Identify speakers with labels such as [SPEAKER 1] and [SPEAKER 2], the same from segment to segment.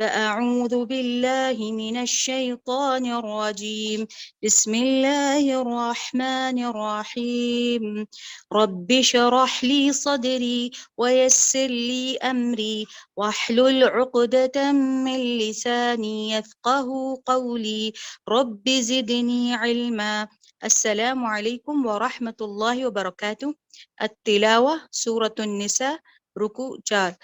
[SPEAKER 1] فأعوذ بالله من الشيطان الرجيم. بسم الله الرحمن الرحيم. رب اشرح لي صدري ويسر لي أمري واحلل عقدة من لساني يفقه قولي. رب زدني علما. السلام عليكم ورحمة الله وبركاته. التلاوة سورة النساء ركوع 4.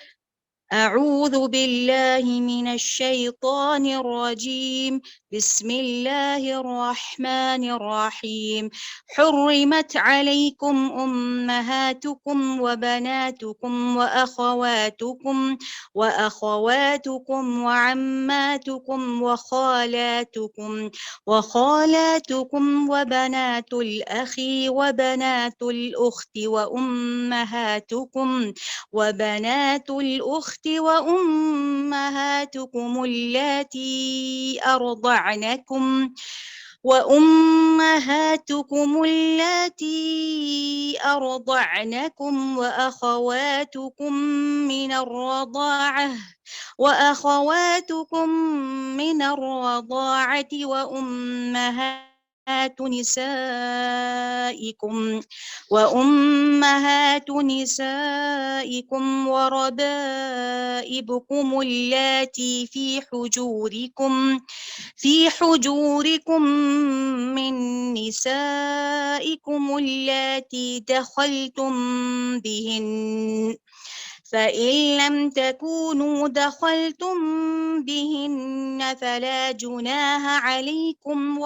[SPEAKER 1] أعوذ بالله من الشيطان الرجيم. بسم الله الرحمن الرحيم. حرمت عليكم أمهاتكم وبناتكم وأخواتكم وعماتكم وخالاتكم وبنات الأخ وبنات الأخت وبنات الأخت وأمهاتكم اللاتي أرضعنكم وأخواتكم من الرضاعة وأمهات نسائكم وربائبكم اللاتي في حجوركم من نسائكم اللاتي دخلتم بهن، فإن لم تكونوا دخلتم بهن فلا جناح عليكم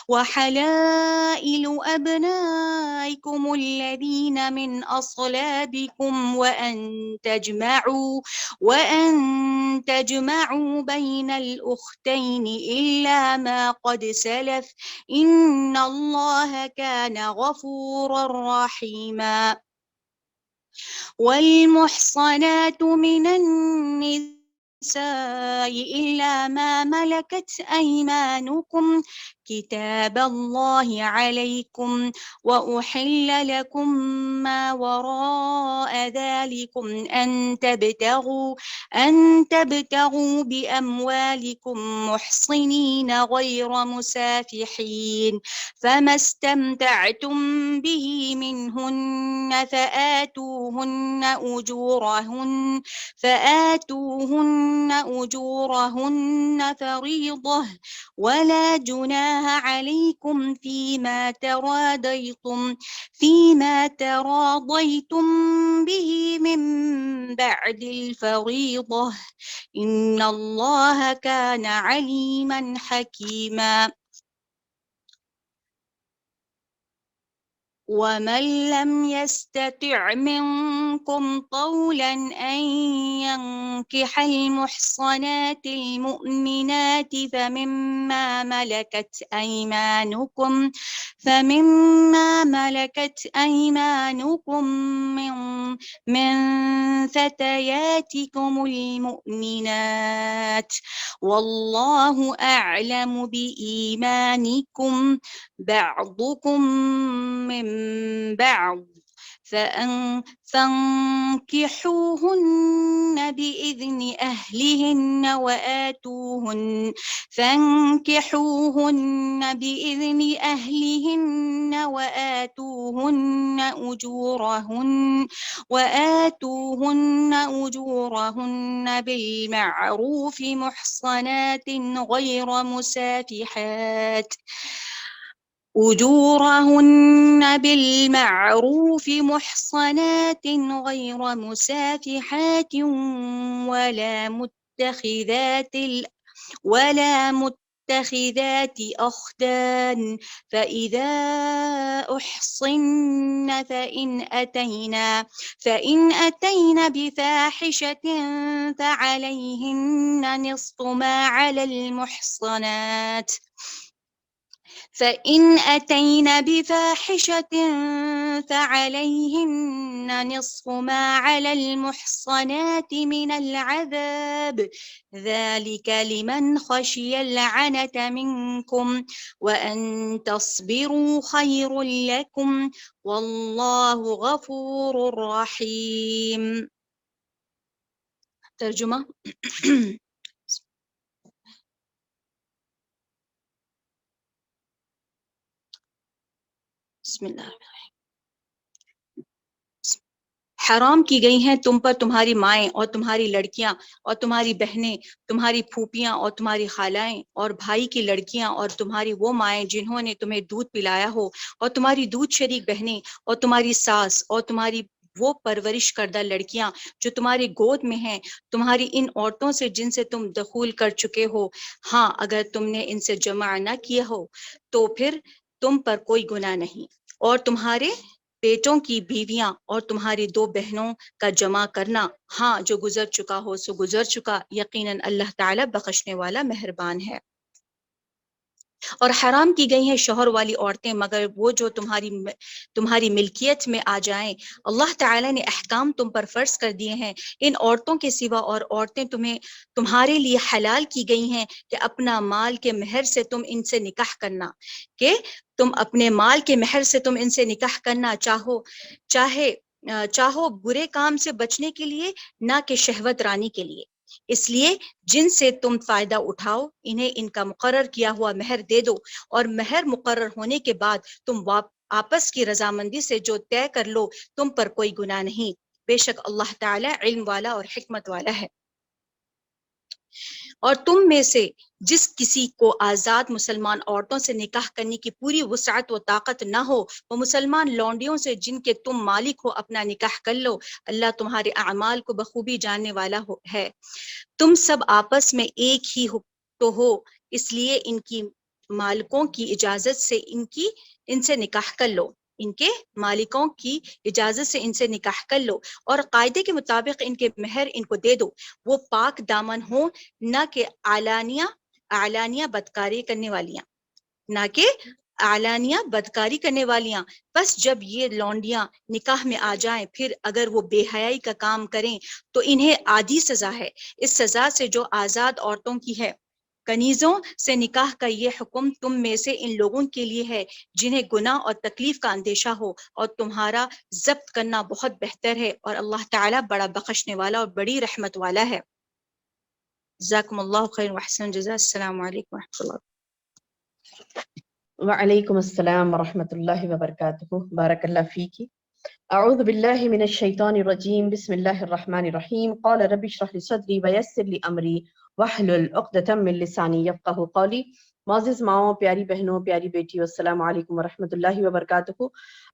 [SPEAKER 1] وحلائل أبنائكم الذين من أصلابكم وأن تجمعوا بين الأختين إلا ما قد سلف إن الله كان غفورا رحيما. والمحصنات من النساء إلا ما ملكت أيمانكم كتاب الله عليكم، وأحل لكم ما وراء ذلكم أن تبتغوا بأموالكم محصنين غير مسافحين، فما استمتعتم به منهن فآتوهن أجورهن فريضة، ولا جناح عليكم فيما تراضيتم به من بعد الفريضة، إن الله كان عليما حكيما. ومن لم يستطع منكم طولا أن ينكح المحصنات المؤمنات فمما ملكت أيمانكم من فتياتكم المؤمنات، والله أعلم بإيمانكم بعضكم من بعض، فانكحوهن بإذن أهلهن وآتوهن أجورهن بالمعروف محصنات غير مسافحات ولا متخذات أخدان، فإذا أحصن فإن أتين بفاحشة فعليهن نصف ما على المحصنات من العذاب، ذلك لمن خشي العنة منكم، وأن تصبروا خير لكم، والله غفور رحيم. ترجمہ بسم اللہ، حرام کی گئی ہیں تم پر تمہاری مائیں اور تمہاری لڑکیاں اور تمہاری بہنیں، تمہاری پھوپھیاں اور تمہاری خالائیں، اور بھائی کی لڑکیاں اور تمہاری وہ مائیں جنہوں نے تمہیں دودھ پلایا ہو، اور تمہاری دودھ شریک بہنیں، اور تمہاری ساس، اور تمہاری وہ پرورش کردہ لڑکیاں جو تمہاری گود میں ہیں، تمہاری ان عورتوں سے جن سے تم دخول کر چکے ہو، ہاں اگر تم نے ان سے جمع نہ کیا ہو تو پھر تم پر کوئی گناہ نہیں، اور تمہارے بیٹوں کی بیویاں اور تمہاری 2 بہنوں کا جمع کرنا، ہاں جو گزر چکا ہو سو گزر چکا، یقیناً اللہ تعالیٰ بخشنے والا مہربان ہے۔ اور حرام کی گئی ہیں شوہر والی عورتیں مگر وہ جو تمہاری ملکیت میں آ جائیں۔ اللہ تعالیٰ نے احکام تم پر فرض کر دیے ہیں، ان عورتوں کے سوا اور عورتیں تمہارے لیے حلال کی گئی ہیں کہ اپنا مال کے مہر سے تم ان سے نکاح کرنا، کہ تم اپنے مال کے مہر سے تم ان سے نکاح کرنا چاہو برے کام سے بچنے کے لیے، نہ کہ شہوت رانی کے لیے، اس لیے جن سے تم فائدہ اٹھاؤ انہیں ان کا مقرر کیا ہوا مہر دے دو، اور مہر مقرر ہونے کے بعد تم آپس کی رضامندی سے جو طے کر لو تم پر کوئی گناہ نہیں، بے شک اللہ تعالی علم والا اور حکمت والا ہے۔ اور تم میں سے جس کسی کو آزاد مسلمان عورتوں سے نکاح کرنے کی پوری وسعت و طاقت نہ ہو، وہ مسلمان لونڈیوں سے جن کے تم مالک ہو اپنا نکاح کر لو، اللہ تمہارے اعمال کو بخوبی جاننے والا ہے۔ تم سب آپس میں ایک ہی تو ہو، اس لیے ان کی مالکوں کی اجازت سے ان سے نکاح کر لو، ان کے مالکوں کی اجازت سے ان سے نکاح کر لو، اور قاعدے کے مطابق ان کے مہر ان کو دے دو، وہ پاک دامن ہوں، نہ کہ اعلانیہ بدکاری کرنے والیاں، بس جب یہ لونڈیاں نکاح میں آ جائیں پھر اگر وہ بے حیائی کا کام کریں تو انہیں آدھی سزا ہے، اس سزا سے جو آزاد عورتوں کی ہے۔ کنیزوں سے نکاح کا یہ حکم تم میں سے ان لوگوں کے لیے ہے جنہیں گناہ اور تکلیف کا اندیشہ ہو، اور تمہارا ضبط کرنا بہت بہتر ہے، اور اللہ تعالیٰ بڑا بخشنے والا اور بڑی رحمت والا ہے۔ جزاکم اللہ خیر وحسن جزا۔ السلام علیکم ورحمۃ اللہ۔
[SPEAKER 2] وعلیکم السلام ورحمۃ اللہ وبرکاتہ۔ بارک اللہ فیکی۔ اعوذ باللہ من الشیطان الرجیم، بسم اللہ الرحمن الرحیم۔ قال رب اشرح لی صدری ویسر لی امری واحلل عقدۃ من لسانی یفقہوا قولی۔ معزز ماؤں، پیاری بہنوں، پیاری بیٹیوں، السلام علیکم ورحمۃ اللہ وبرکاتہ۔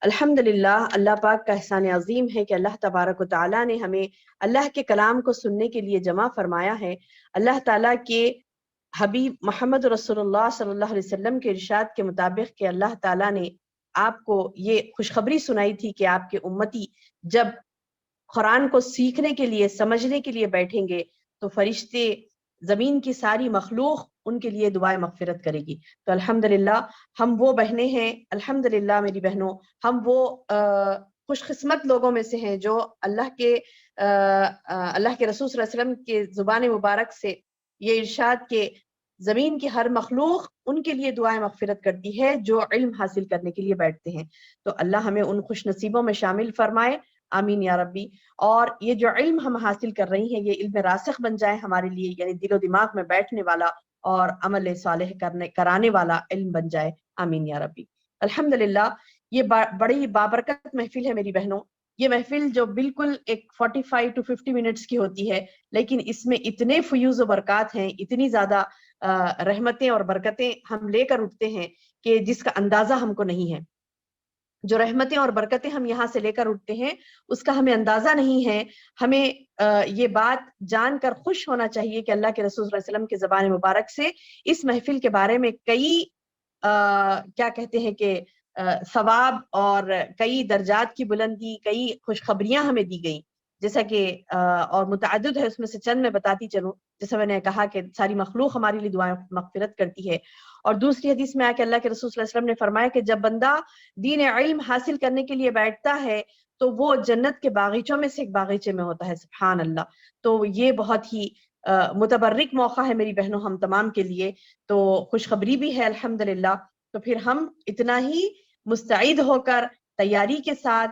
[SPEAKER 2] الحمدللہ، اللہ پاک کا احسان عظیم ہے کہ اللہ تبارک و تعالیٰ نے ہمیں اللہ کے کلام کو سننے کے لیے جمع فرمایا ہے۔ اللہ تعالیٰ کے حبیب محمد رسول اللہ صلی اللہ علیہ وسلم کے ارشاد کے مطابق کہ اللہ تعالیٰ نے آپ کو یہ خوشخبری سنائی تھی کہ آپ کے امتی جب قرآن کو سیکھنے کے لیے، سمجھنے کے لیے بیٹھیں گے تو فرشتے، زمین کی ساری مخلوق ان کے لیے دعائیں مغفرت کرے گی۔ تو الحمدللہ ہم وہ بہنیں ہیں، الحمدللہ میری بہنوں، ہم وہ خوش قسمت لوگوں میں سے ہیں جو اللہ کے رسول صلی اللہ علیہ وسلم کے زبان مبارک سے یہ ارشاد کہ زمین کی ہر مخلوق ان کے لیے دعائیں مغفرت کرتی ہے جو علم حاصل کرنے کے لیے بیٹھتے ہیں۔ تو اللہ ہمیں ان خوش نصیبوں میں شامل فرمائے، آمین یا ربی۔ اور یہ جو علم ہم حاصل کر رہی ہیں یہ علم راسخ بن جائے ہمارے لیے، یعنی دل و دماغ میں بیٹھنے والا اور عمل صالح کرانے والا علم بن جائے، آمین یا ربی۔ الحمدللہ یہ بڑی بابرکت محفل ہے میری بہنوں۔ یہ محفل جو بالکل ایک 45 to 50 منٹس کی ہوتی ہے، لیکن اس میں اتنے فیوز و برکات ہیں، اتنی زیادہ رحمتیں اور برکتیں ہم لے کر اٹھتے ہیں کہ جس کا اندازہ ہم کو نہیں ہے۔ جو رحمتیں اور برکتیں ہم یہاں سے لے کر اٹھتے ہیں اس کا ہمیں اندازہ نہیں ہے۔ ہمیں یہ بات جان کر خوش ہونا چاہیے کہ اللہ کے رسول صلی اللہ علیہ وسلم کے زبان مبارک سے اس محفل کے بارے میں کئی کیا کہتے ہیں کہ ثواب اور کئی درجات کی بلندی، کئی خوشخبریاں ہمیں دی گئیں، جیسا کہ اور متعدد ہے، اس میں سے چند میں بتاتی چلوں۔ جیسا میں نے کہا کہ ساری مخلوق ہمارے لیے دعائیں مغفرت کرتی ہے، اور دوسری حدیث میں آ کے اللہ کے رسول صلی اللہ علیہ وسلم نے فرمایا کہ جب بندہ دین علم حاصل کرنے کے لیے بیٹھتا ہے تو وہ جنت کے باغیچوں میں سے ایک باغیچے میں ہوتا ہے، سبحان اللہ۔ تو یہ بہت ہی متبرک موقع ہے میری بہنوں ہم تمام کے لیے، تو خوشخبری بھی ہے الحمدللہ۔ تو پھر ہم اتنا ہی مستعد ہو کر تیاری کے ساتھ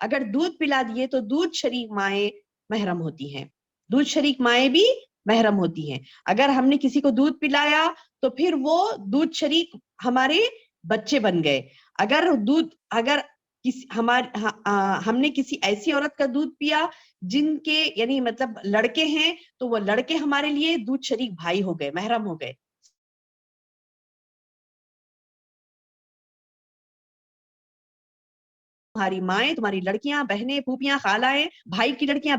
[SPEAKER 2] اگر دودھ پلا دیے تو دودھ شریک مائیں محرم ہوتی ہیں، دودھ شریک مائیں بھی محرم ہوتی ہیں. اگر ہم نے کسی کو دودھ پلایا تو پھر وہ دودھ شریک ہمارے بچے بن گئے. اگر ہم نے کسی ایسی عورت کا دودھ پیا جن کے یعنی مطلب لڑکے ہیں تو وہ لڑکے ہمارے لیے دودھ شریک بھائی ہو گئے، محرم ہو گئے. تمہاری مائیں، تمہاری لڑکیاں، بہنیں، پھوپھیاں، خالائیں، بھائی کی لڑکیاں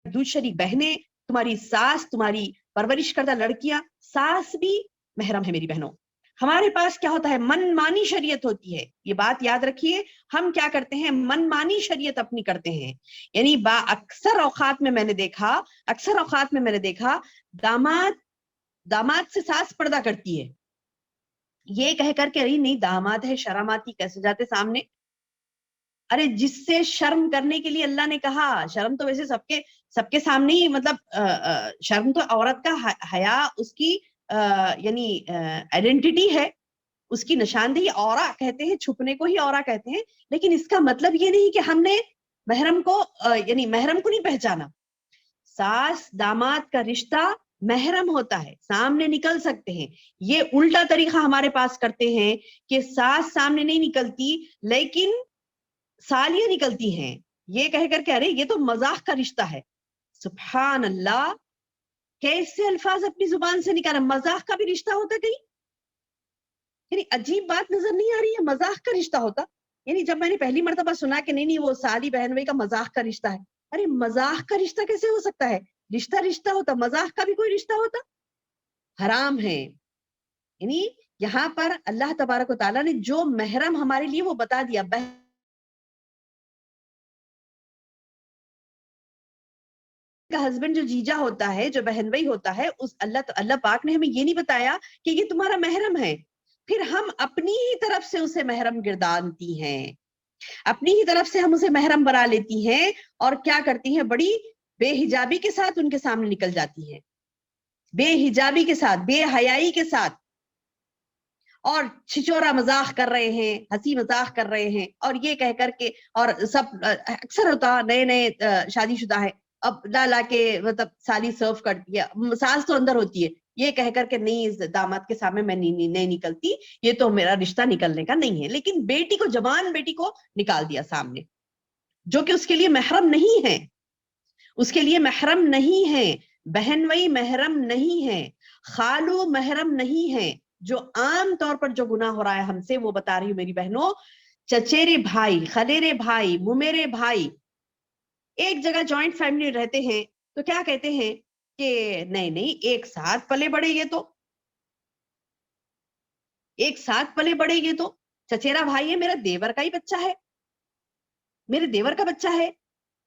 [SPEAKER 2] دودھ شریک بہنیں، تمہاری ساس، تمہاری پرورش کردہ لڑکیاں، ساس بھی محرم ہے میری بہنوں. ہمارے پاس کیا ہوتا ہے؟ من مانی شریعت ہوتی ہے. یہ بات یاد رکھیے، ہم کیا کرتے ہیں؟ من مانی شریعت اپنی کرتے ہیں. یعنی اکثر اوقات میں نے دیکھا داماد سے ساس پردہ کرتی ہے، یہ کہہ کر کے نہیں داماد ہے، شرم آتی، کیسے جاتے سامنے. ارے جس سے شرم کرنے کے لیے اللہ نے کہا، شرم تو ویسے سب کے سامنے ہی، مطلب شرم تو عورت کا حیا اس کی یعنی آئیڈینٹی ہے، اس کی نشاندہی. اورا کہتے ہیں، چھپنے کو ہی اورا کہتے ہیں، لیکن اس کا مطلب یہ نہیں کہ ہم نے محرم کو یعنی محرم کو نہیں پہچانا. ساس داماد کا رشتہ محرم ہوتا ہے، سامنے نکل سکتے ہیں. یہ الٹا طریقہ ہمارے پاس کرتے ہیں کہ ساس سامنے نہیں نکلتی لیکن سالیاں نکلتی ہیں، یہ کہہ کر کے ارے یہ تو مذاق کا رشتہ ہے. سبحان اللہ، کیسے الفاظ اپنی زبان سے نکالا، مذاق کا بھی رشتہ ہوتا کہیں؟ یعنی عجیب بات نظر نہیں آ رہی ہے؟ مذاق کا رشتہ ہوتا. یعنی جب میں نے پہلی مرتبہ سنا کہ نہیں وہ سالی بہن بھائی کا مذاق کا رشتہ ہے، ارے مذاق کا رشتہ کیسے ہو سکتا ہے؟ رشتہ ہوتا، مذاق کا بھی کوئی رشتہ ہوتا؟ حرام ہے. یعنی یہاں پر اللہ تبارک و تعالیٰ نے جو محرم ہمارے لیے وہ بتا دیا. کا ہسبینڈ جو جیجا ہوتا ہے، جو بہن بھائی ہوتا ہے، اس اللہ پاک نے ہمیں یہ نہیں بتایا کہ یہ تمہارا محرم ہے، پھر ہم اپنی ہی طرف سے اسے محرم گردانتی ہیں، اپنی ہی طرف سے ہم اسے محرم بنا لیتی ہیں، اور کیا کرتی ہیں؟ بڑی بے حجابی کے ساتھ ان کے سامنے نکل جاتی ہیں، بے حجابی کے ساتھ، بے حیائی کے ساتھ، اور چھچورا مذاق کر رہے ہیں، ہنسی مذاق کر رہے ہیں، اور یہ کہہ کر کے، اور سب اکثر ہوتا نئے شادی شدہ ہے، اب لا کے مطلب سالی سرو کر دیا، ساس تو اندر ہوتی ہے، یہ کہہ کر کے نہیں داماد کے سامنے میں نہیں نکلتی، یہ تو میرا رشتہ نکلنے کا نہیں ہے. لیکن بیٹی کو، جوان بیٹی کو نکال دیا سامنے، جو کہ اس کے لیے محرم نہیں ہے، اس کے لیے محرم نہیں ہے. بہنوئی محرم نہیں ہے، خالو محرم نہیں ہے. جو عام طور پر جو گناہ ہو رہا ہے ہم سے، وہ بتا رہی ہوں میری بہنوں، چچیرے بھائی، خلیرے بھائی، ممیرے بھائی ایک جگہ جوائنٹ فیملی رہتے ہیں تو کیا کہتے ہیں کہ نہیں ایک ساتھ پلے بڑے، یہ تو ایک ساتھ پلے بڑے، یہ تو چچیرا بھائی ہے، میرا دیور کا ہی بچہ ہے، میرے دیور کا بچہ ہے،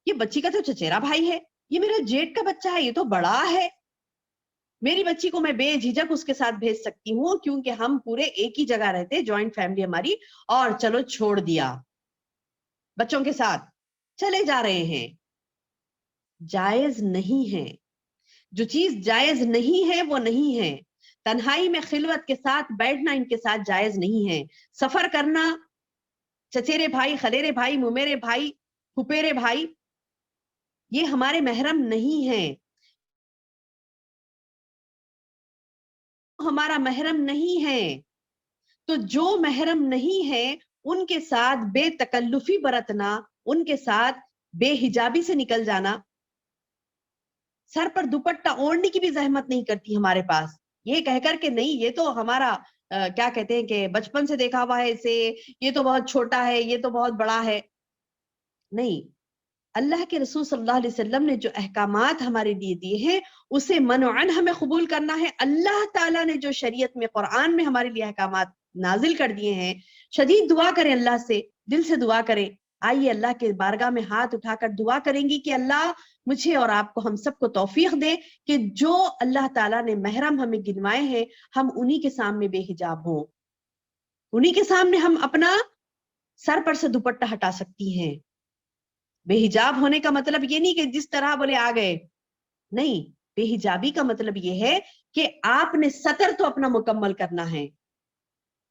[SPEAKER 2] یہ بچی کا تو چچیرا بھائی ہے، یہ میرا جیٹ کا بچہ ہے، یہ تو بڑا ہے، میری بچی کو میں بے جھجک اس کے ساتھ بھیج سکتی ہوں کیونکہ ہم پورے ایک ہی جگہ رہتے، جوائنٹ فیملی ہماری، اور چلو چھوڑ دیا، بچوں کے ساتھ چلے جا رہے ہیں. جائز نہیں ہے، جو چیز جائز نہیں ہے وہ نہیں ہے. تنہائی میں خلوت کے ساتھ بیٹھنا ان کے ساتھ جائز نہیں ہے. سفر کرنا، چچیرے بھائی، خلیرے بھائی، ممیرے بھائی، پھپھیرے بھائی، یہ ہمارے محرم نہیں ہیں، ہمارا محرم نہیں ہے. تو جو محرم نہیں ہے ان کے ساتھ بے تکلفی برتنا، ان کے ساتھ بے حجابی سے نکل جانا، سر پر دوپٹہ اوڑھنے کی بھی زحمت نہیں کرتی ہمارے پاس، یہ کہہ کر کے نہیں یہ تو ہمارا کیا کہتے ہیں کہ بچپن سے دیکھا ہوا ہے اسے، یہ تو بہت چھوٹا ہے، یہ تو بہت بڑا ہے. نہیں، اللہ کے رسول صلی اللہ علیہ وسلم نے جو احکامات ہمارے لیے دیے ہیں اسے منعن ہمیں قبول کرنا ہے. اللہ تعالیٰ نے جو شریعت میں، قرآن میں ہمارے لیے احکامات نازل کر دیے ہیں، شدید دعا کریں اللہ سے، دل سے دعا کریں. آئیے اللہ کے بارگاہ میں ہاتھ اٹھا کر دعا کریں گی کہ اللہ مجھے اور آپ کو، ہم سب کو توفیق دے کہ جو اللہ تعالیٰ نے محرم ہمیں گنوائے ہیں ہم انہی کے سامنے بے حجاب ہوں، انہی کے سامنے ہم اپنا سر پر سے دوپٹہ ہٹا سکتی ہیں. بے حجاب ہونے کا مطلب یہ نہیں کہ جس طرح بولے آ گئے، نہیں، بے حجابی کا مطلب یہ ہے کہ آپ نے ستر تو اپنا مکمل کرنا ہے.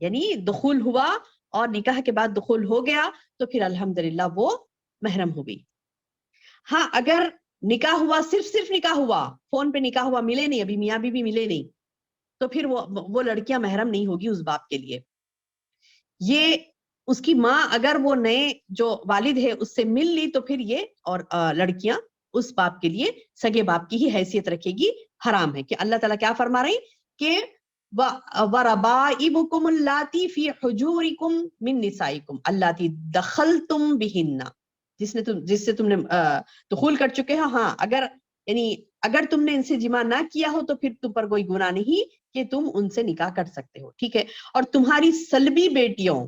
[SPEAKER 2] یعنی دخول ہوا اور نکاح کے بعد دخول ہو گیا تو پھر الحمدللہ وہ محرم ہو گئی. ہاں اگر نکاح ہوا صرف نکاح ہوا, فون پہ نکاح ہوا, ملے نہیں, ابھی میاں بیوی ملے نہیں, تو پھر وہ لڑکیاں محرم نہیں ہوگی اس باپ کے لیے. یہ اس کی ماں اگر وہ نئے جو والد ہے اس سے مل لی تو پھر یہ اور لڑکیاں اس باپ کے لیے سگے باپ کی ہی حیثیت رکھے گی, حرام ہے. کہ اللہ تعالیٰ کیا فرما رہے ہیں کہ وَرَبَائِبُكُمُ اللَّاتِي فِي حُجُورِكُم مِّن نِّسَائِكُمْ اللَّاتِي دَخَلْتُم بِهِنَّ, جس سے تم نے دخول کر چکے ہو. ہاں اگر یعنی اگر تم نے ان سے جماع نہ کیا ہو تو پھر تم پر کوئی گناہ نہیں کہ تم ان سے نکاح کر سکتے ہو, ٹھیک ہے. اور تمہاری سلبی بیٹیوں,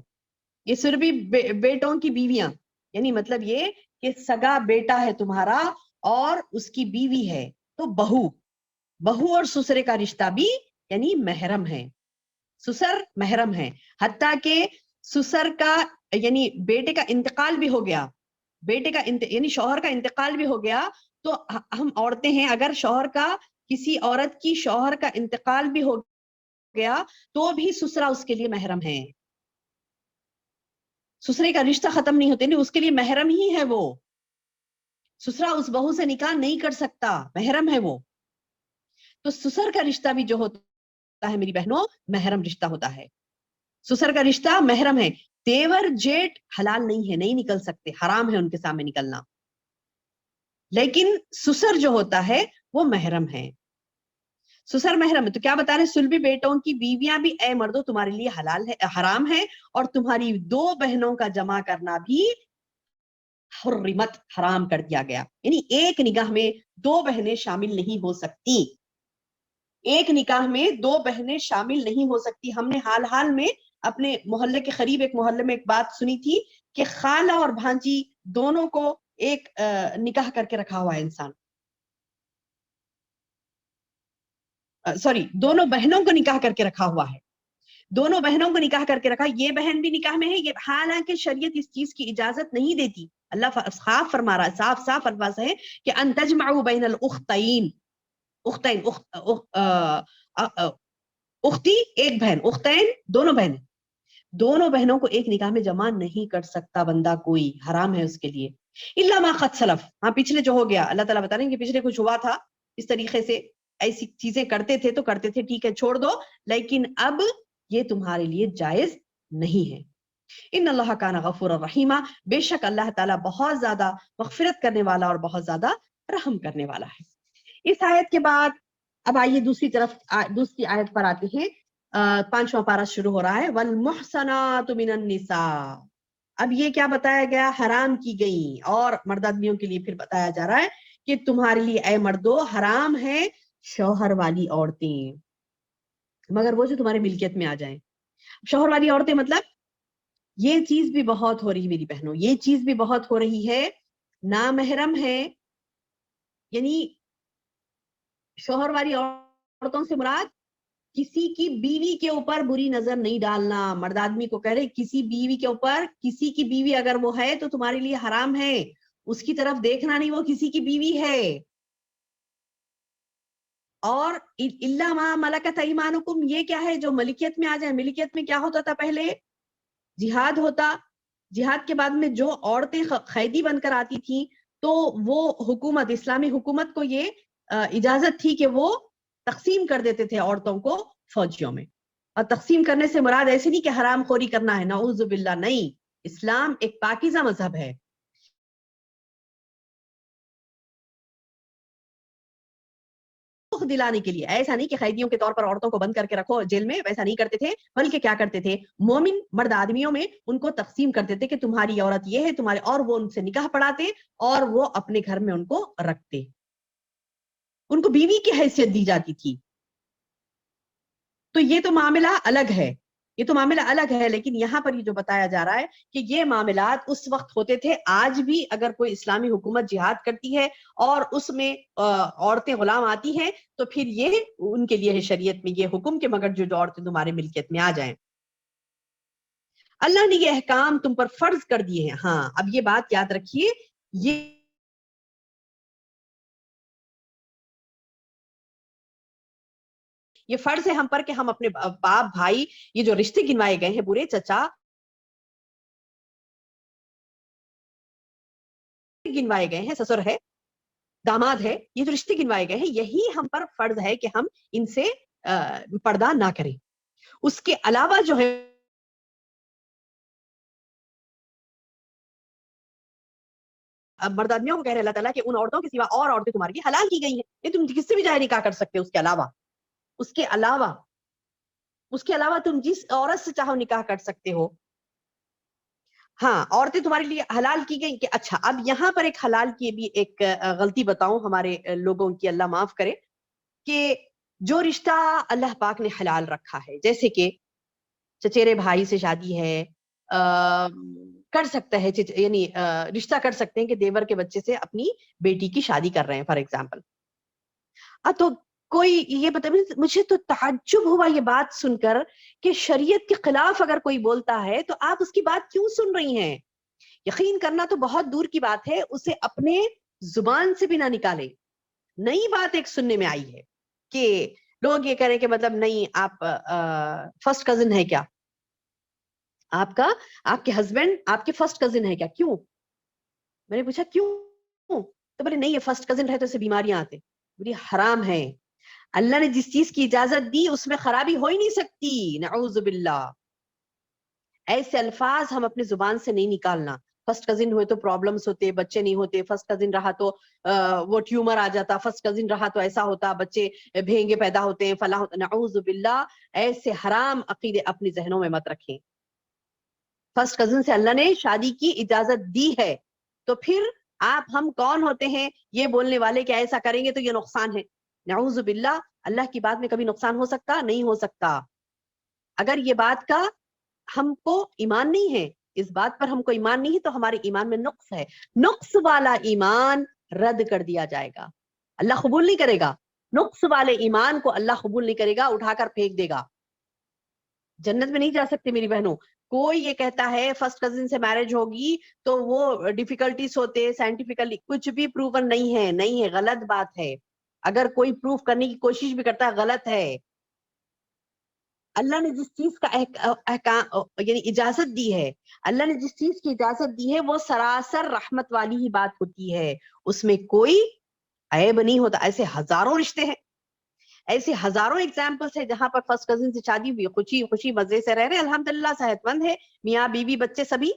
[SPEAKER 2] یہ سلبی بیٹوں کی بیویاں, یعنی مطلب یہ کہ سگا بیٹا ہے تمہارا اور اس کی بیوی ہے, تو بہو اور سسرے کا رشتہ بھی یعنی محرم ہے. سسر محرم ہے, حتیٰ کہ سسر کا یعنی بیٹے کا انتقال بھی ہو گیا, یعنی شوہر کا انتقال بھی ہو گیا, تو ہم عورتیں ہیں, اگر شوہر کا کسی عورت کی شوہر کا انتقال بھی ہو گیا تو بھی سسرا اس کے لیے محرم ہے. سسرے کا رشتہ ختم نہیں ہوتے, نہیں, اس کے لیے محرم ہی ہے وہ. سسرا اس بہو سے نکاح نہیں کر سکتا, محرم ہے وہ. تو سسر کا رشتہ بھی جو ہوتا ہے میری بہنوں محرم رشتہ ہوتا ہے. سسر کا رشتہ محرم ہے. دیور جیٹ حلال نہیں ہے, نہیں نکل سکتے, حرام ہے ان کے سامنے نکلنا. لیکن سسر جو ہوتا ہے وہ محرم ہے, سسر محرم ہے. تو کیا بتا رہے, سلبی بیٹوں کی بیویاں بھی اے مردوں تمہارے لیے حلال ہے, حرام ہے, اور تمہاری 2 بہنوں کا جمع کرنا بھی حرمت, حرام کر دیا گیا. یعنی ایک نکاح میں 2 بہنیں شامل نہیں ہو سکتی, ایک نکاح میں 2 بہنیں شامل نہیں ہو سکتی. ہم نے حال میں اپنے محلے کے قریب ایک محلے میں ایک بات سنی تھی کہ خالہ اور بھانجی دونوں کو ایک نکاح کر کے رکھا ہوا ہے انسان, سوری دونوں بہنوں کو نکاح کر کے رکھا ہوا ہے, دونوں بہنوں کو نکاح کر کے رکھا, یہ بہن بھی نکاح میں ہے, یہ حالانکہ شریعت اس چیز کی اجازت نہیں دیتی. اللہ صاف فرما رہا ہے, صاف الفاظ ہے کہ ان تجمعوا بین الاختین, اختی ایک بہن, اختین دونوں بہنیں, دونوں بہنوں کو ایک نکاح میں جمع نہیں کر سکتا بندہ کوئی, حرام ہے اس کے لیے. الا ما قد سلف, ہاں پچھلے جو ہو گیا, اللہ تعالیٰ بتا رہے ہیں کہ پچھلے کچھ ہوا تھا اس طریقے سے, ایسی چیزیں کرتے تھے تو کرتے تھے, ٹھیک ہے چھوڑ دو, لیکن اب یہ تمہارے لیے جائز نہیں ہے. ان اللہ کان غفور الرحیم, بے شک اللہ تعالیٰ بہت زیادہ مغفرت کرنے والا اور بہت زیادہ رحم کرنے والا ہے. اس آیت کے بعد اب آئیے دوسری آیت پر آتے ہیں. 5واں پارہ شروع ہو رہا ہے, والمحصنات من النساء. اب یہ کیا بتایا گیا, حرام کی گئی, اور مرد آدمیوں کے لیے پھر بتایا جا رہا ہے کہ تمہارے لیے اے مردو حرام ہے شوہر والی عورتیں, مگر وہ جو تمہارے ملکیت میں آ جائیں. شوہر والی عورتیں مطلب یہ چیز بھی بہت ہو رہی ہے میری بہنوں, یہ چیز بھی بہت ہو رہی ہے, نامحرم ہے, یعنی شوہر والی عورتوں سے مراد کسی کی بیوی کے اوپر بری نظر نہیں ڈالنا. مرد آدمی کو کہہ رہے کسی بیوی کے اوپر, کسی کی بیوی اگر وہ ہے تو تمہارے لیے حرام ہے, اس کی طرف دیکھنا نہیں, وہ کسی کی بیوی ہے. اور الا ما ملکت ایمانکم, یہ کیا ہے, جو ملکیت میں آ جائے. ملکیت میں کیا ہوتا تھا پہلے, جہاد ہوتا, جہاد کے بعد میں جو عورتیں قیدی بن کر آتی تھیں تو وہ حکومت, اسلامی حکومت کو یہ اجازت تھی کہ وہ تقسیم کر دیتے تھے عورتوں کو فوجیوں میں. اور تقسیم کرنے سے مراد ایسے نہیں کہ حرام خوری کرنا ہے, نعوذ باللہ, نہیں. اسلام ایک پاکیزہ مذہب ہے. دلانے کے لیے, ایسا نہیں کہ قیدیوں کے طور پر عورتوں کو بند کر کے رکھو جیل میں, ویسا نہیں کرتے تھے, بلکہ کیا کرتے تھے, مومن مرد آدمیوں میں ان کو تقسیم کرتے تھے کہ تمہاری عورت یہ ہے, تمہارے, اور وہ ان سے نکاح پڑھاتے اور وہ اپنے گھر میں ان کو رکھتے, ان کو بیوی کی حیثیت دی جاتی تھی. تو یہ تو معاملہ الگ ہے, یہ تو معاملہ الگ ہے. لیکن یہاں پر یہ جو بتایا جا رہا ہے کہ یہ معاملات اس وقت ہوتے تھے. آج بھی اگر کوئی اسلامی حکومت جہاد کرتی ہے اور اس میں عورتیں غلام آتی ہیں تو پھر یہ ان کے لیے ہے شریعت میں یہ حکم کہ مگر جو عورتیں تمہارے ملکیت میں آ جائیں. اللہ نے یہ احکام تم پر فرض کر دیے ہیں. ہاں اب یہ بات یاد رکھیے, یہ فرض ہے ہم پر کہ ہم اپنے باپ بھائی یہ جو رشتے گنوائے گئے ہیں برے چچا گنوائے گئے ہیں سسر ہے داماد ہے یہ جو رشتے گنوائے گئے ہیں یہی ہم پر فرض ہے کہ ہم ان سے پردہ نہ کریں. اس کے علاوہ جو ہے مرد آدمیوں کو کہہ رہے اللہ تعالیٰ کہ ان عورتوں کے سوا اور عورتیں تمہارے لیے حلال کی گئی ہیں یہ تم کس سے بھی جائے نکاح کر سکتے ہو. اس کے علاوہ تم جس عورت سے چاہو نکاح کر سکتے ہو. ہاں عورتیں تمہارے لیے حلال کی گئی کہ اچھا اب یہاں پر ایک حلال کی بھی ایک غلطی بتاؤں ہمارے لوگوں کی اللہ معاف کرے کہ جو رشتہ اللہ پاک نے حلال رکھا ہے جیسے کہ چچیرے بھائی سے شادی ہے کر سکتا ہے یعنی رشتہ کر سکتے ہیں کہ دیور کے بچے سے اپنی بیٹی کی شادی کر رہے ہیں فار ایگزامپل. تو کوئی یہ بتا مجھے تو تعجب ہوا یہ بات سن کر کہ شریعت کے خلاف اگر کوئی بولتا ہے تو آپ اس کی بات کیوں سن رہی ہیں. یقین کرنا تو بہت دور کی بات ہے اسے اپنے زبان سے بھی نہ نکالے. نئی بات ایک سننے میں آئی ہے کہ لوگ یہ کریں کہ مطلب نہیں آپ فرسٹ کزن ہے کیا آپ کے ہسبینڈ آپ کے فرسٹ کزن ہے کیا کیوں میں نے پوچھا کیوں تو بولے نہیں یہ فرسٹ کزن رہے تو اسے بیماریاں آتے. بولی حرام ہے اللہ نے جس چیز کی اجازت دی اس میں خرابی ہو ہی نہیں سکتی. نعوذ باللہ ایسے الفاظ ہم اپنے زبان سے نہیں نکالنا. فرسٹ کزن ہوئے تو پرابلمز ہوتے بچے نہیں ہوتے. فرسٹ کزن رہا تو وہ ٹیومر آ جاتا. فرسٹ کزن رہا تو ایسا ہوتا بچے بھینگے پیدا ہوتے ہیں فلاں ہوتا. نعوذ باللہ ایسے حرام عقیدے اپنے ذہنوں میں مت رکھیں. فرسٹ کزن سے اللہ نے شادی کی اجازت دی ہے تو پھر آپ ہم کون ہوتے ہیں یہ بولنے والے کہ ایسا کریں گے تو یہ نقصان ہے. نعوذ باللہ اللہ کی بات میں کبھی نقصان ہو سکتا نہیں ہو سکتا. اگر یہ بات کا ہم کو ایمان نہیں ہے اس بات پر ہم کو ایمان نہیں ہے تو ہمارے ایمان میں نقص ہے. نقص والا ایمان رد کر دیا جائے گا اللہ قبول نہیں کرے گا. نقص والے ایمان کو اللہ قبول نہیں کرے گا اٹھا کر پھینک دے گا. جنت میں نہیں جا سکتے میری بہنوں. کوئی یہ کہتا ہے فرسٹ کزن سے میرج ہوگی تو وہ ڈیفیکلٹیز ہوتے سائنٹیفکلی کچھ بھی پروون نہیں ہے غلط بات ہے. اگر کوئی پروف کرنے کی کوشش بھی کرتا ہے غلط ہے. اللہ نے جس چیز کا یعنی اجازت دی ہے اللہ نے جس چیز کی اجازت دی ہے وہ سراسر رحمت والی ہی بات ہوتی ہے اس میں کوئی عیب نہیں ہوتا. ایسے ہزاروں رشتے ہیں ایسے ہزاروں ایگزامپلس ہیں جہاں پر فرسٹ کزن سے شادی ہوئی خوشی خوشی مزے سے رہ رہے الحمدللہ صحت مند ہے میاں بیوی بچے سبھی.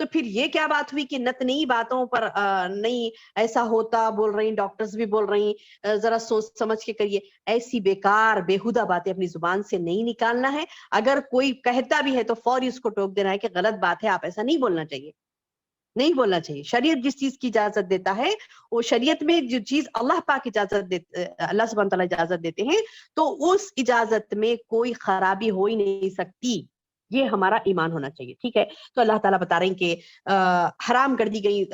[SPEAKER 2] تو پھر یہ کیا بات ہوئی کہ نت نئی باتوں پر نہیں ایسا ہوتا بول رہی ڈاکٹرز بھی بول رہی ذرا سوچ سمجھ کے کریے. ایسی بیکار بیہودہ باتیں اپنی زبان سے نہیں نکالنا ہے. اگر کوئی کہتا بھی ہے تو فوری اس کو ٹوک دینا ہے کہ غلط بات ہے آپ ایسا نہیں بولنا چاہیے نہیں بولنا چاہیے. شریعت جس چیز کی اجازت دیتا ہے وہ شریعت میں جو چیز اللہ پاک اجازت دیتے اللہ سبحانہ تعالیٰ اجازت دیتے ہیں تو اس اجازت میں کوئی خرابی ہو ہی نہیں سکتی. یہ ہمارا ایمان ہونا چاہیے. ٹھیک ہے تو اللہ تعالیٰ بتا رہے ہیں کہ حرام کر دی گئی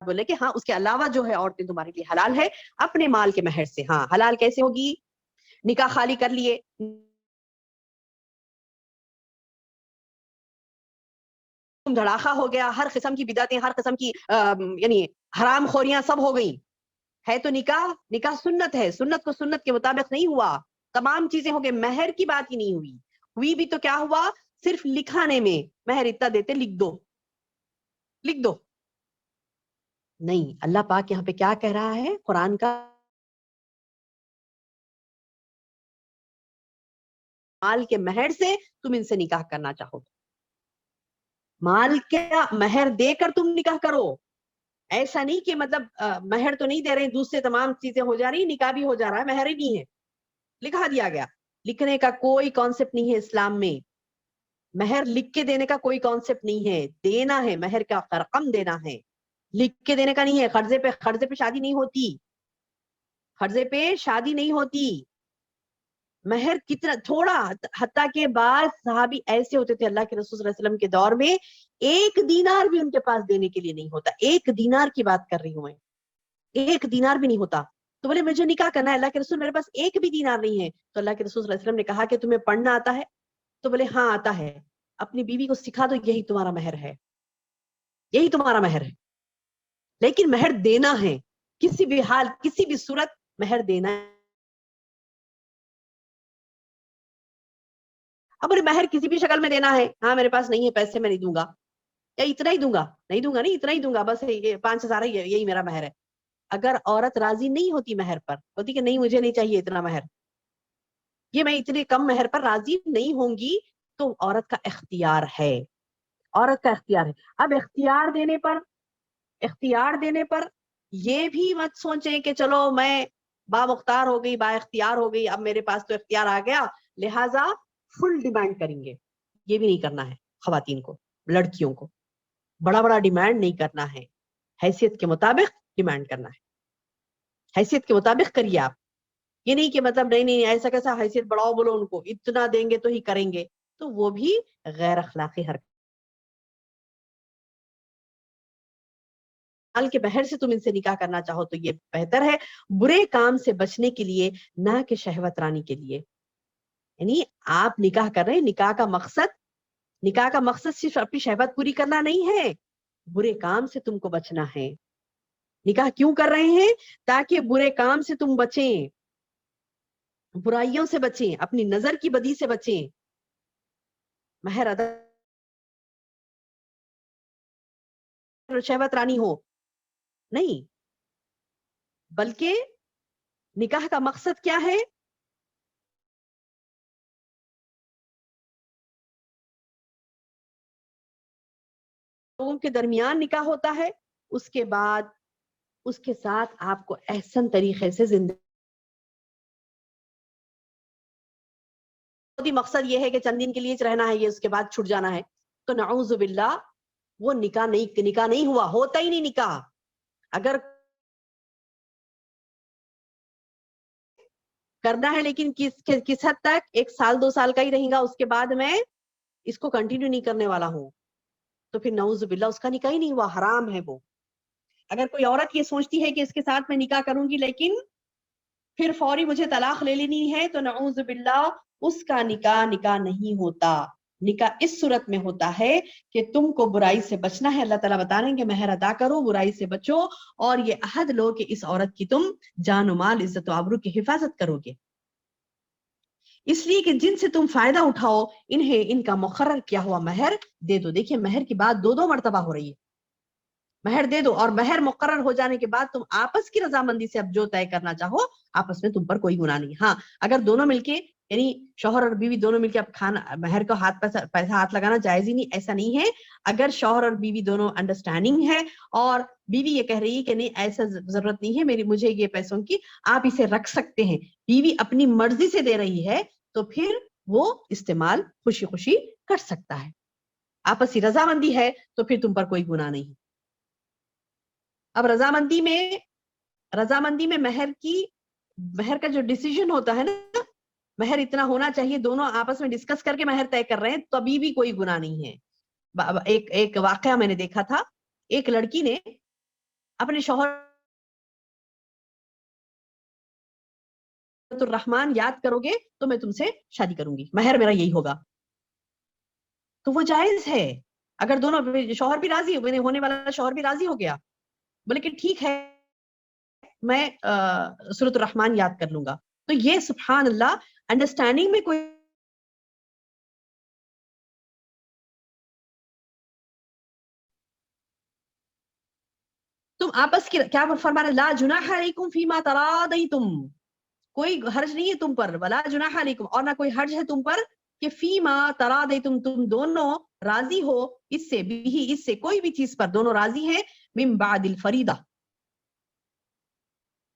[SPEAKER 2] بولے کہ ہاں اس کے علاوہ جو ہے عورتیں تمہارے لیے حلال ہے اپنے مال کے مہر سے. ہاں حلال کیسے ہوگی نکاح خالی کر لیے دھڑاخا ہو گیا ہر قسم کی بدعتیں ہر قسم کی یعنی حرام خوریاں سب ہو گئی ہے تو نکاح سنت ہے. سنت کو سنت کے مطابق نہیں ہوا تمام چیزیں ہو گئی. مہر کی بات ہی نہیں ہوئی بھی تو کیا ہوا صرف لکھانے میں مہر اتنا دیتے لکھ دو نہیں. اللہ پاک یہاں پہ کیا کہہ رہا ہے قرآن کا مال کے مہر سے تم ان سے نکاح کرنا چاہو مال کا مہر دے کر تم نکاح کرو. ایسا نہیں کہ مطلب مہر تو نہیں دے رہے دوسرے تمام چیزیں ہو جا رہی نکاح بھی ہو جا رہا ہے مہر ہی نہیں ہے لکھا دیا گیا. لکھنے کا کوئی کانسیپٹ نہیں ہے اسلام میں. مہر لکھ کے دینے کا کوئی کانسیپٹ نہیں ہے. دینا ہے مہر کا رقم دینا ہے لکھ کے دینے کا نہیں ہے. قرضے پہ شادی نہیں ہوتی قرضے پہ شادی نہیں ہوتی. مہر کتنا تھوڑا حتیٰ کہ بعض صحابی ایسے ہوتے تھے اللہ کے رسول صلی اللہ علیہ وسلم کے دور میں 1 دینار بھی ان کے پاس دینے کے لیے نہیں ہوتا. 1 دینار کی بات کر رہی ہوں میں 1 دینار بھی نہیں ہوتا. تو بولے مجھے نکاح کرنا ہے اللہ کے رسول میرے پاس 1 بھی دینار نہیں ہے. تو اللہ کے رسول صلی اللہ علیہ وسلم نے کہا کہ تمہیں پڑھنا آتا ہے تو بولے ہاں آتا ہے. اپنی بیوی کو سکھا دو یہی تمہارا مہر ہے یہی تمہارا مہر ہے. لیکن مہر دینا ہے، کسی بھی حال کسی بھی صورت مہر دینا ہے. اب مہر کسی بھی شکل میں دینا ہے، ہاں میرے پاس نہیں ہے پیسے میں نہیں دوں گا، یا اتنا ہی دوں گا، نہیں دوں گا نہیں اتنا ہی دوں گا، بس یہ 5,000 ہے، یہی میرا مہر ہے. اگر عورت راضی نہیں ہوتی مہر پر، ہوتی کہ نہیں مجھے نہیں چاہیے اتنا مہر، یہ میں اتنے کم مہر پر راضی نہیں ہوں گی، تو عورت کا اختیار ہے، عورت کا اختیار ہے. اب اختیار دینے پر یہ بھی مت سوچیں کہ چلو میں با مختار ہو گئی، با اختیار ہو گئی، اب میرے پاس تو اختیار آ گیا لہٰذا فل ڈیمانڈ کریں گے. یہ بھی نہیں کرنا ہے خواتین کو، لڑکیوں کو بڑا بڑا ڈیمانڈ نہیں کرنا ہے، حیثیت کے مطابق ڈیمانڈ کرنا ہے. حیثیت کے مطابق کریے آپ، یہ نہیں کہ مطلب نہیں ایسا کیسا حیثیت بڑھاؤ، بولو ان کو اتنا دیں گے تو ہی کریں گے، تو وہ بھی غیر اخلاقی حرکت. حال کے بہر سے تم ان سے نکاح کرنا چاہو تو یہ بہتر ہے، برے کام سے بچنے کے لیے، نہ کہ شہوت رانی کے لیے. یعنی آپ نکاح کر رہے ہیں، نکاح کا مقصد صرف اپنی شہوت پوری کرنا نہیں ہے، برے کام سے تم کو بچنا ہے. نکاح کیوں کر رہے ہیں؟ تاکہ برے کام سے تم بچیں، برائیوں سے بچیں، اپنی نظر کی بدی سے بچیں. مہر ادا شہوت رانی ہو نہیں، بلکہ نکاح کا مقصد کیا ہے؟ لوگوں کے درمیان نکاح ہوتا ہے، اس کے بعد اس کے ساتھ آپ کو احسن طریقے سے زندگی. مقصد یہ ہے کہ چند دن کے لیے رہنا ہے، یہ اس کے بعد چھٹ جانا ہے، تو نعوذ باللہ وہ نکاح نہیں ہوا، ہوتا ہی نہیں نکاح. اگر کرنا ہے لیکن کس حد تک، 1 سال 2 سال کا ہی رہے گا، اس کے بعد میں اس کو کنٹینیو نہیں کرنے والا ہوں، تو پھر نعوذ باللہ اس کا نکاح ہی نہیں ہوا، حرام ہے وہ. اگر کوئی عورت یہ سوچتی ہے کہ اس کے ساتھ میں نکاح کروں گی لیکن پھر فوری مجھے طلاق لے لینی ہے، تو نعوذ باللہ اس کا نکاح نہیں ہوتا. نکاح اس صورت میں ہوتا ہے کہ تم کو برائی سے بچنا ہے. اللہ تعالیٰ بتا رہے ہیں کہ مہر ادا کرو، برائی سے بچو، اور یہ عہد لو کہ اس عورت کی تم جان و مال، عزت و آبرو کی حفاظت کرو گے. اس لیے کہ جن سے تم فائدہ اٹھاؤ انہیں ان کا مقرر کیا ہوا مہر دے دو. دیکھیے مہر کی بات 2 مرتبہ ہو رہی ہے، مہر دے دو، اور مہر مقرر ہو جانے کے بعد تم آپس کی رضامندی سے اب جو طے کرنا چاہو آپس میں، تم پر کوئی گناہ نہیں. ہاں اگر دونوں مل کے، یعنی شوہر اور بیوی دونوں مل کے اب کھانا، مہر کو پیسہ ہاتھ لگانا جائز ہی نہیں، ایسا نہیں ہے. اگر شوہر اور بیوی دونوں انڈرسٹینڈنگ ہے اور بیوی یہ کہہ رہی ہے کہ نہیں ایسا ضرورت نہیں ہے مجھے یہ پیسوں کی، آپ اسے رکھ سکتے ہیں، بیوی اپنی مرضی سے دے رہی ہے، تو پھر وہ استعمال خوشی خوشی کر سکتا ہے. آپسی رضامندی ہے تو پھر تم پر کوئی گناہ نہیں. اب رضامندی میں مہر کا جو ڈیسیژن ہوتا ہے نا، مہر اتنا ہونا چاہیے، دونوں آپس میں ڈسکس کر کے مہر طے کر رہے ہیں، تو ابھی بھی کوئی گناہ نہیں ہے. ایک واقعہ میں نے دیکھا تھا، ایک لڑکی نے اپنے شوہر الرحمان یاد کرو گے تو میں تم سے شادی کروں گی، مہر میرا یہی ہوگا، تو وہ جائز ہے. اگر دونوں شوہر بھی راضی ہونے والا شوہر بھی راضی ہو گیا، بولے کہ ٹھیک ہے میں سورۃ الرحمان یاد کر لوں گا، تو یہ سبحان اللہ انڈرسٹینڈنگ میں کوئی تم آپس کی کیا فرما رہے، لا جناح علیکم فیما تراضیتم، کوئی حرج نہیں ہے تم پر، ولا جناح علیکم، اور نہ کوئی حرج ہے تم پر کہ فیما تراضیتم، تم دونوں راضی ہو اس سے بھی، اس سے کوئی بھی چیز پر دونوں راضی ہیں، من بعد الفریضہ،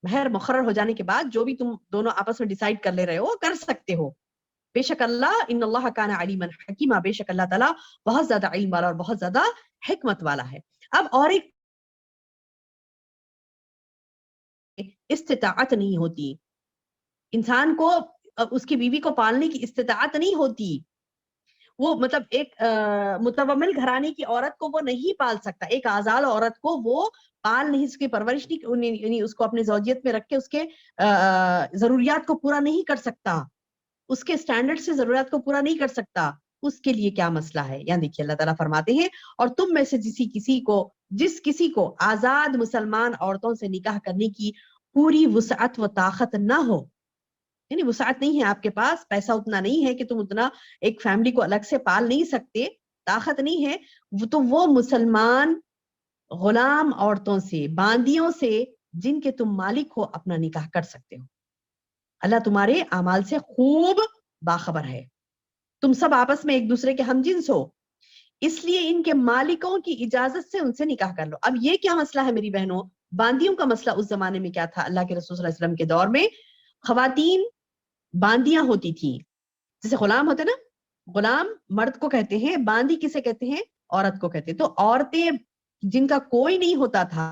[SPEAKER 2] مہر مقرر ہو جانے کے بعد جو بھی تم دونوں آپس میں ڈیسائیڈ کر لے رہے ہو کر سکتے ہو. بے شک اللہ، ان اللہ کان علیما حکیما، بے شک اللہ تعالیٰ بہت زیادہ علم والا اور بہت زیادہ حکمت والا ہے. اب اور ایک استطاعت نہیں ہوتی انسان کو، اس کی بیوی کو پالنے کی استطاعت نہیں ہوتی، وہ مطلب ایک متومل گھرانے کی عورت کو وہ نہیں پال سکتا، ایک آزاد عورت کو وہ پال نہیں، اس کی پرورش نہیں، اس کو اپنے زوجیت میں رکھ کے اس کے ضروریات کو پورا نہیں کر سکتا، اس کے سٹینڈرڈ سے ضروریات کو پورا نہیں کر سکتا، اس کے لیے کیا مسئلہ ہے. یہاں دیکھیے اللہ تعالیٰ فرماتے ہیں اور تم میں سے جس کسی کو آزاد مسلمان عورتوں سے نکاح کرنے کی پوری وسعت و طاقت نہ ہو، یعنی وسعت نہیں ہے آپ کے پاس، پیسہ اتنا نہیں ہے کہ تم اتنا ایک فیملی کو الگ سے پال نہیں سکتے، طاقت نہیں ہے، تو وہ مسلمان غلام عورتوں سے، باندیوں سے جن کے تم مالک ہو اپنا نکاح کر سکتے ہو. اللہ تمہارے اعمال سے خوب باخبر ہے، تم سب آپس میں ایک دوسرے کے ہم جنس ہو، اس لیے ان کے مالکوں کی اجازت سے ان سے نکاح کر لو. اب یہ کیا مسئلہ ہے میری بہنوں؟ باندیوں کا مسئلہ اس زمانے میں کیا تھا؟ اللہ کے رسول صلی اللہ علیہ وسلم کے دور میں خواتین باندیاں ہوتی تھیں، جیسے غلام ہوتے نا، غلام مرد کو کہتے ہیں، باندی کسے کہتے ہیں؟ عورت کو کہتے ہیں. تو عورتیں جن کا کوئی نہیں ہوتا تھا،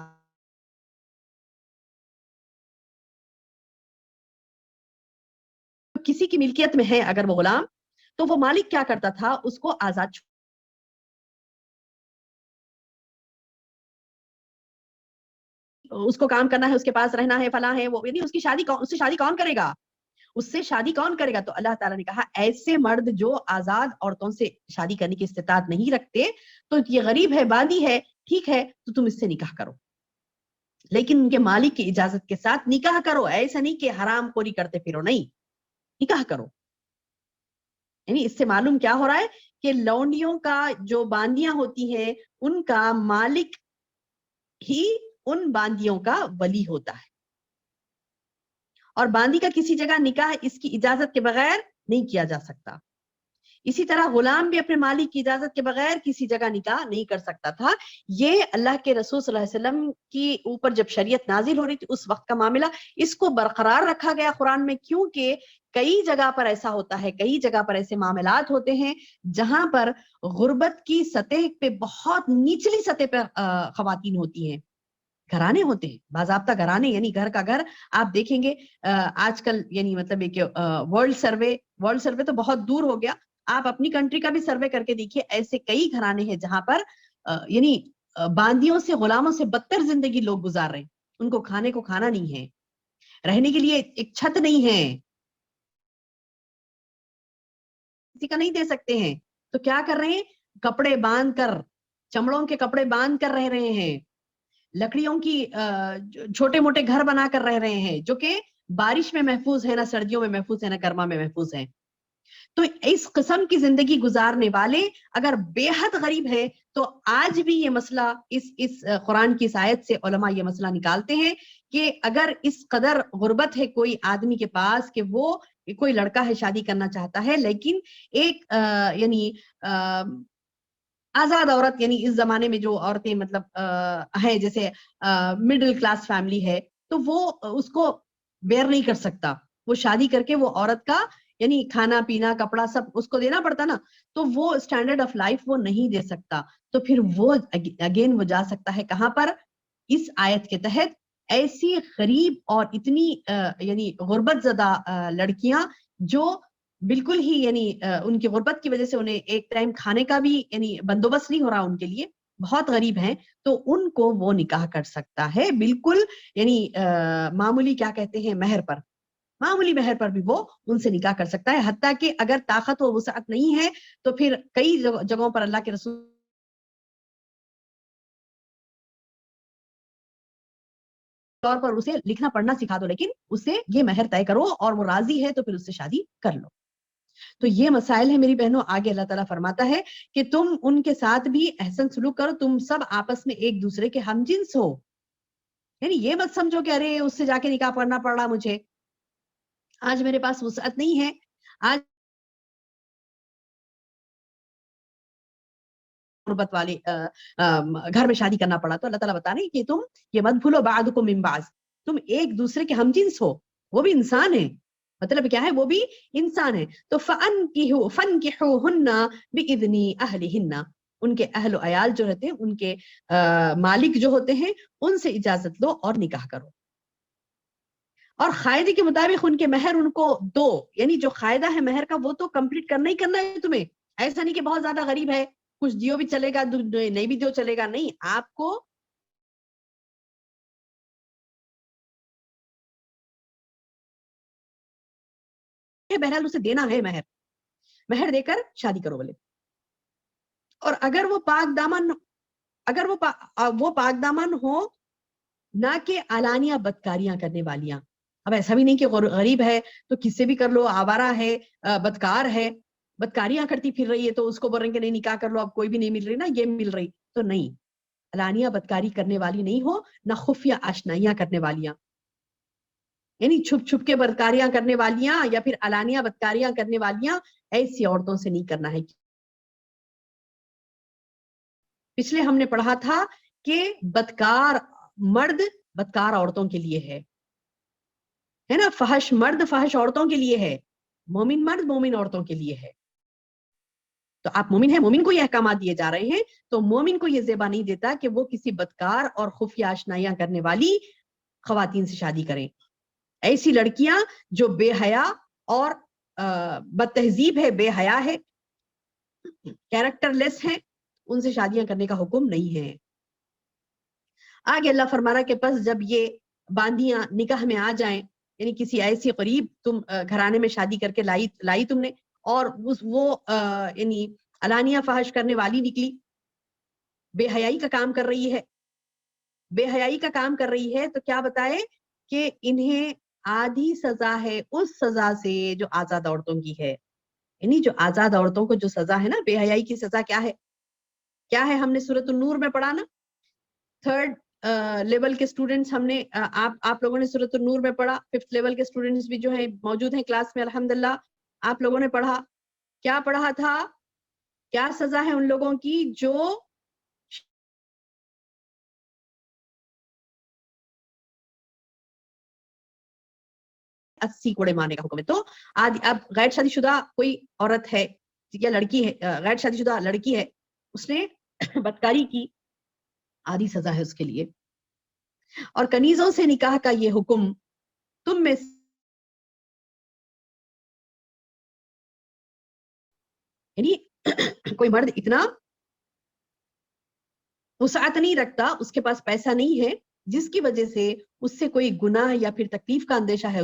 [SPEAKER 2] کسی کی ملکیت میں ہے اگر وہ غلام، تو وہ مالک کیا کرتا تھا؟ اس کو آزاد اس کو کام کرنا ہے، اس کے پاس رہنا ہے، فلاں ہے، وہ نہیں، اس سے شادی کون کرے گا؟ اس سے شادی کون کرے گا؟ تو اللہ تعالیٰ نے کہا ایسے مرد جو آزاد عورتوں سے شادی کرنے کی استطاعت نہیں رکھتے، تو یہ غریب ہے، باندی ہے، ٹھیک ہے، تو تم اس سے نکاح کرو، لیکن ان کے مالک کی اجازت کے ساتھ نکاح کرو. ایسا نہیں کہ حرام خوری کرتے پھرو، نہیں، نکاح کرو. یعنی اس سے معلوم کیا ہو رہا ہے کہ لونڈیوں کا جو باندیاں ہوتی ہیں ان کا مالک ہی ان باندیوں کا ولی ہوتا ہے، اور باندی کا کسی جگہ نکاح اس کی اجازت کے بغیر نہیں کیا جا سکتا. اسی طرح غلام بھی اپنے مالک کی اجازت کے بغیر کسی جگہ نکاح نہیں کر سکتا تھا. یہ اللہ کے رسول صلی اللہ علیہ وسلم کی اوپر جب شریعت نازل ہو رہی تھی اس وقت کا معاملہ، اس کو برقرار رکھا گیا قرآن میں، کیونکہ کئی جگہ پر ایسا ہوتا ہے، کئی جگہ پر ایسے معاملات ہوتے ہیں جہاں پر غربت کی سطح پہ، بہت نچلی سطح پہ خواتین ہوتی ہیں، گھرانے ہوتے ہیں، باضابطہ گھرانے، یعنی گھر کا گھر. آپ دیکھیں گے آج کل، یعنی مطلب ایک ورلڈ سروے تو بہت دور ہو گیا، آپ اپنی کنٹری کا بھی سروے کر کے دیکھیے، ایسے کئی گھرانے ہیں جہاں پر یعنی باندیوں سے، غلاموں سے بدتر زندگی لوگ گزار رہے ہیں. ان کو کھانے کو کھانا نہیں ہے، رہنے کے لیے ایک چھت نہیں ہے، کسی کا نہیں دے سکتے ہیں، تو کیا کر رہے ہیں؟ کپڑے باندھ کر، چمڑوں کے کپڑے باندھ کر رہ رہے ہیں، لکڑیوں کی چھوٹے موٹے گھر بنا کر رہ رہے ہیں، جو کہ بارش میں محفوظ ہے، نہ سردیوں میں محفوظ ہے، نہ گرما میں محفوظ ہے. تو اس قسم کی زندگی گزارنے والے اگر بے حد غریب ہے، تو آج بھی یہ مسئلہ اس قرآن کی آیت سے علماء یہ مسئلہ نکالتے ہیں کہ اگر اس قدر غربت ہے کوئی آدمی کے پاس کہ وہ کوئی لڑکا ہے شادی کرنا چاہتا ہے، لیکن ایک یعنی آزاد عورت، یعنی اس زمانے میں جو عورتیں مطلب ہیں، جیسے مڈل کلاس فیملی ہے، تو وہ اس کو بیئر نہیں کر سکتا، وہ شادی کر کے وہ عورت کا یعنی کھانا پینا کپڑا سب اس کو دینا پڑتا نا، تو وہ اسٹینڈرڈ آف لائف وہ نہیں دے سکتا. تو پھر وہ اگین وہ جا سکتا ہے کہاں پر؟ اس آیت کے تحت ایسی غریب اور اتنی یعنی غربت زدہ لڑکیاں جو بالکل ہی یعنی ان کی غربت کی وجہ سے انہیں ایک ٹائم کھانے کا بھی یعنی بندوبست نہیں ہو رہا ان کے لیے، بہت غریب ہیں، تو ان کو وہ نکاح کر سکتا ہے بالکل، یعنی معمولی کیا کہتے ہیں مہر پر، معمولی مہر پر بھی وہ ان سے نکاح کر سکتا ہے. حتیٰ کہ اگر طاقت و وسعت نہیں ہے تو پھر کئی جگہوں پر اللہ کے رسول طور پر اسے لکھنا پڑھنا سکھا دو، لیکن اسے یہ مہر طے کرو اور وہ راضی ہے تو پھر اس سے شادی کر لو. تو یہ مسائل ہیں میری بہنوں. آگے اللہ تعالیٰ فرماتا ہے کہ تم ان کے ساتھ بھی احسن سلوک کرو، تم سب آپس میں ایک دوسرے کے ہم جنس ہو. یعنی یہ مت سمجھو کہ ارے اس سے جا کے نکاح پڑھنا پڑ رہا مجھے، آج میرے پاس وسعت نہیں ہے، آج غربت والے گھر میں شادی کرنا پڑا. تو اللہ تعالیٰ بتا رہے کہ تم یہ مت بھولو بعضکم من بعض، تم ایک دوسرے کے ہم جنس ہو، وہ بھی انسان ہے. مطلب کیا ہے؟ وہ بھی انسان ہے. تو فَأَنْكِحُوهُنَّ بِإِذْنِ أَهْلِهِنَّ، ان کے اہل و عیال جو رہتے ہیں، ان کے مالک جو ہوتے ہیں، ان سے اجازت لو اور نکاح کرو، اور قاعدے کے مطابق ان کے مہر ان کو دو. یعنی جو قاعدہ ہے مہر کا وہ تو کمپلیٹ کرنا ہی کرنا ہے تمہیں. ایسا نہیں کہ بہت زیادہ غریب ہے کچھ دیو بھی چلے گا نہیں بھی دیو چلے گا، نہیں، آپ کو بہرحال اسے دینا ہے مہر. مہر دے کر شادی کرو بولے. اور اگر وہ پاک دامن ہو نہ کہ علانیہ بدکاریاں کرنے والیاں. اب ایسا بھی نہیں کہ غریب ہے تو کس سے بھی کر لو, آوارہ ہے, بدکار ہے, بدکاریاں کرتی پھر رہی ہے تو اس کو بول رہے ہیں کہ نہیں نکاح کر لو, اب کوئی بھی نہیں مل رہی نا, یہ مل رہی, تو نہیں, علانیہ بدکاری کرنے والی نہیں ہو, نہ خفیہ آشنائیاں کرنے والیاں, یعنی چھپ چھپ کے بدکاریاں کرنے والیاں یا پھر علانیہ بدکاریاں کرنے والیاں, ایسی عورتوں سے نہیں کرنا ہے. پچھلے ہم نے پڑھا تھا کہ بدکار مرد بدکار عورتوں کے لیے ہے نا, فحش مرد فحش عورتوں کے لیے ہے, مومن مرد مومن عورتوں کے لیے ہے. تو آپ مومن ہیں, مومن کو یہ احکامات دیے جا رہے ہیں, تو مومن کو یہ زیبا نہیں دیتا کہ وہ کسی بدکار اور خفیہ آشنائیاں کرنے والی خواتین سے شادی کریں. ایسی لڑکیاں جو بے حیا اور بد تہذیب ہے, بے حیا ہے, کیریکٹر لیس ہیں, ان سے شادیاں کرنے کا حکم نہیں ہے. آگے اللہ فرما رہا کہ پس جب یہ باندیاں نکاح میں آ جائیں, یعنی کسی ایسی قریب تم گھرانے میں شادی کر کے لائی تم نے, اور وہ یعنی علانیہ فحش کرنے والی نکلی, بے حیائی کا کام کر رہی ہے, تو کیا بتائے کہ انہیں آدھی سزا ہے اس سزا سے جو آزاد عورتوں کی ہے. یعنی جو آزاد عورتوں کو جو سزا ہے نا, بے حیائی کی سزا کیا ہے ہم نے سورۃ النور میں پڑھا نا, 3rd لیول کے اسٹوڈنٹس ہم نے آپ لوگوں نے سورۃ النور میں پڑھا, 5th لیول کے اسٹوڈنٹس بھی جو ہیں موجود ہیں کلاس میں الحمدللہ, آپ لوگوں نے پڑھا, کیا پڑھا تھا, کیا سزا ہے ان لوگوں کی جو اسی کوڑے مارنے کا حکم ہے. تو اب غیر شادی شدہ کوئی عورت ہے یا لڑکی ہے, غیر شادی شدہ لڑکی ہے, اس نے بدکاری کی, آدھی سزا ہے اس کے لیے. اور کنیزوں سے نکاح کا یہ حکم تم میں یعنی کوئی مرد اتنا وسعت نہیں رکھتا, اس کے پاس پیسہ نہیں ہے جس کی وجہ سے اس سے کوئی گناہ یا پھر تکلیف کا اندیشہ ہے,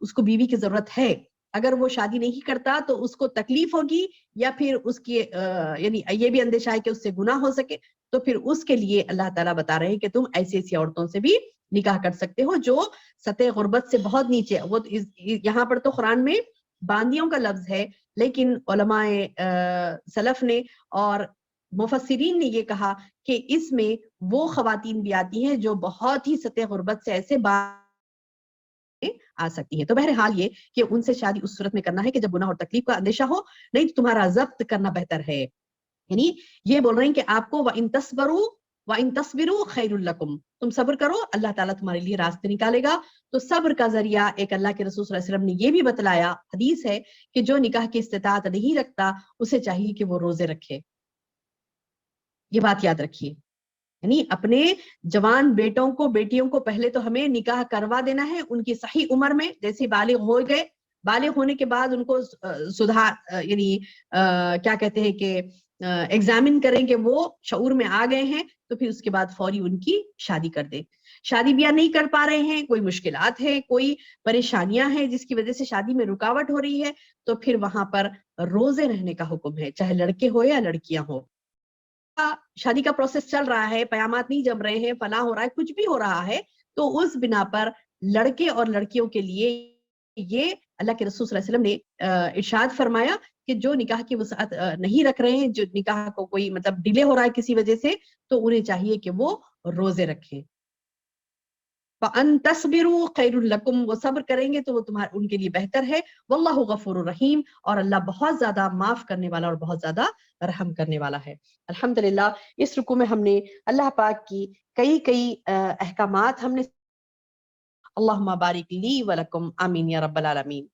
[SPEAKER 2] اس کو بیوی کی ضرورت ہے, اگر وہ شادی نہیں کرتا تو اس کو تکلیف ہوگی, یا پھر اس کی یعنی یہ بھی اندیشہ ہے کہ اس سے گناہ ہو سکے, تو پھر اس کے لیے اللہ تعالیٰ بتا رہے ہیں کہ تم ایسی عورتوں سے بھی نکاح کر سکتے ہو جو سطح غربت سے بہت نیچے. وہ یہاں پر تو قرآن میں باندیوں کا لفظ ہے, لیکن علماء سلف نے اور مفسرین نے یہ کہا کہ اس میں وہ خواتین بھی آتی ہیں جو بہت ہی سطح غربت سے ایسے آ سکتی ہیں. تو بہرحال یہ کہ ان سے شادی اس صورت میں کرنا ہے کہ جب گناہ اور تکلیف کا اندیشہ ہو, نہیں تو تمہارا ضبط کرنا بہتر ہے. یعنی یہ بول رہے ہیں کہ آپ کو وَإِن تَصْبَرُوا وَإِن تَصْبِرُوا خَيْرٌ لَكُمْ, تم صبر کرو, اللہ تعالیٰ تمہارے لیے راستے نکالے گا. تو صبر کا ذریعہ ایک اللہ کے رسول صلی اللہ علیہ وسلم نے یہ بھی بتلایا, حدیث ہے کہ جو نکاح کی استطاعت نہیں رکھتا اسے چاہیے کہ وہ روزے رکھے. یہ بات یاد رکھیے, یعنی اپنے جوان بیٹوں کو بیٹیوں کو پہلے تو ہمیں نکاح کروا دینا ہے ان کی صحیح عمر میں, جیسے بالغ ہو گئے, بالغ ہونے کے بعد ان کو سدھار یعنی کیا کہتے ہیں کہ ایگزامن کریں کہ وہ شعور میں آ گئے ہیں, تو پھر اس کے بعد فوری ان کی شادی کر دیں. شادی بیاہ نہیں کر پا رہے ہیں, کوئی مشکلات ہیں, کوئی پریشانیاں ہیں جس کی وجہ سے شادی میں رکاوٹ ہو رہی ہے, تو پھر وہاں پر روزے رہنے کا حکم ہے, چاہے لڑکے ہو یا لڑکیاں ہو. شادی کا پروسیس چل رہا ہے, پیامات نہیں جم رہے ہیں, فلاں ہو رہا ہے, کچھ بھی ہو رہا ہے, تو اس بنا پر لڑکے اور لڑکیوں کے لیے یہ اللہ کے رسول صلی اللہ علیہ وسلم نے ارشاد فرمایا کہ جو نکاح کی وسعت نہیں رکھ رہے ہیں, جو نکاح کو کوئی مطلب ڈیلے ہو رہا ہے کسی وجہ سے, تو انہیں چاہیے کہ وہ روزے رکھیں. فَأَن تَصْبِرُوا خَيْرٌ لَكُمْ, وہ صبر کریں گے تو وہ ان کے لیے بہتر ہے. وَاللَّهُ غَفُورٌ رَحِيمٌ, اور اللہ بہت زیادہ معاف کرنے والا اور بہت زیادہ رحم کرنے والا ہے. الحمدللہ اس رکوع میں ہم نے اللہ پاک کی کئی احکامات ہم نے. اللہم بارک لی ولکم, آمین یا رب العالمین.